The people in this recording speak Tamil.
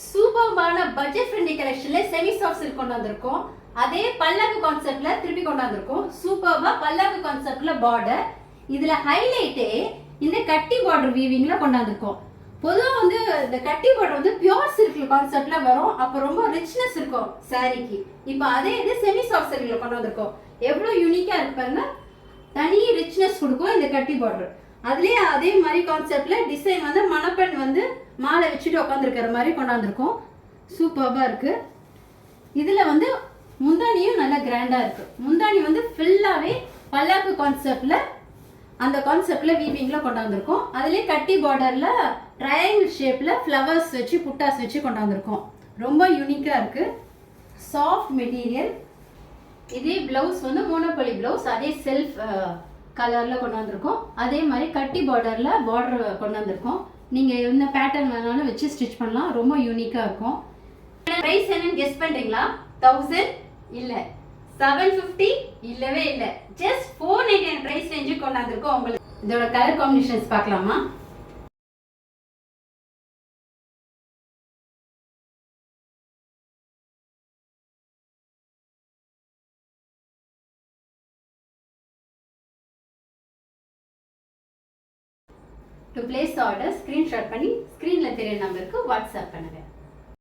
சூப்பர்பான பட்ஜெட் ஃப்ரெண்ட்லி கலெக்ஷன்ல செமி சாஃப்ட் சில்க் கொண்டு வந்திருக்கோம். அதே பல்லக்கு கான்செப்ட்ல திருப்பி கொண்டு வந்திருக்கோம். சூப்பர்பா பல்லக்கு கான்செப்ட்ல பார்டர். இதுல ஹைலைட்டே இந்த கட்டி பார்டர் வீவிங்ல கொண்டு வந்திருக்கோம். பொதுவா வந்து இந்த கட்டி பார்டர் வந்து பியூர் சில்க் கான்செப்ட்ல வரும். அப்ப ரொம்ப ரிச்னஸ் இருக்கும் சாரிக்கு. இப்போ அதே இது செமி சாஃப்ட் சில்க்ல கொண்டு வந்திருக்கோம். எவ்வளவு யூனிக்கா இருக்கு பாருங்க. தனி ரிச்னஸ் கொடுக்கும் இந்த கட்டி பார்டர். அதுலயே அதே மாதிரி கான்செப்ட்ல டிசைன் வந்து மணப்பெண் வந்து மாலை வச்சுட்டு உட்காந்துருக்கிற மாதிரி கொண்டாந்துருக்கோம். சூப்பர்பா இருக்கு. இதுல வந்து முந்தானியும் நல்லா கிராண்டா இருக்கு. முந்தானி வந்து ஃபுல்லாவே பல்லாக்கு கான்செப்ட்ல அந்த கான்செப்ட்ல வீவிங்ல கொண்டாந்துருக்கோம். அதுலயே கட்டி பார்டர்ல ட்ரையாங்கிள் ஷேப்ல ஃப்ளவர்ஸ் வச்சு புட்டாஸ் வச்சு கொண்டாந்துருக்கோம். ரொம்ப யூனிக்கா இருக்கு. Soft material. இதே பிளவுஸ் வந்து மோனோபலி பிளவுஸ், அதே செல்ஃப் கலர்ல கொண்டு வந்திருக்கோம். அதே மாதிரி கட்டி பார்டர்ல பார்டர் கொண்டு வந்திருக்கோம். நீங்க என்ன பேட்டர்ன் வேணாலும் வச்சு ஸ்டிச் பண்ணலாம். ரொம்ப யூனிக்கா இருக்கும். பிரைஸ் என்னன்னு கெஸ் பண்றீங்களா? 1000 இல்ல, 750 இல்லவே இல்ல, ஜஸ்ட் 499 பிரைஸ் ரேஞ்சு கொண்டு வந்திருக்கோம். உங்களுக்கு இதோட கலர் காம்பினேஷன்ஸ் பார்க்கலாமா? To place order, screenshot பண்ணி ஸ்கிரீன்ல தெரிய நம்பருக்கு வாட்ஸ்அப் பண்ணுங்க.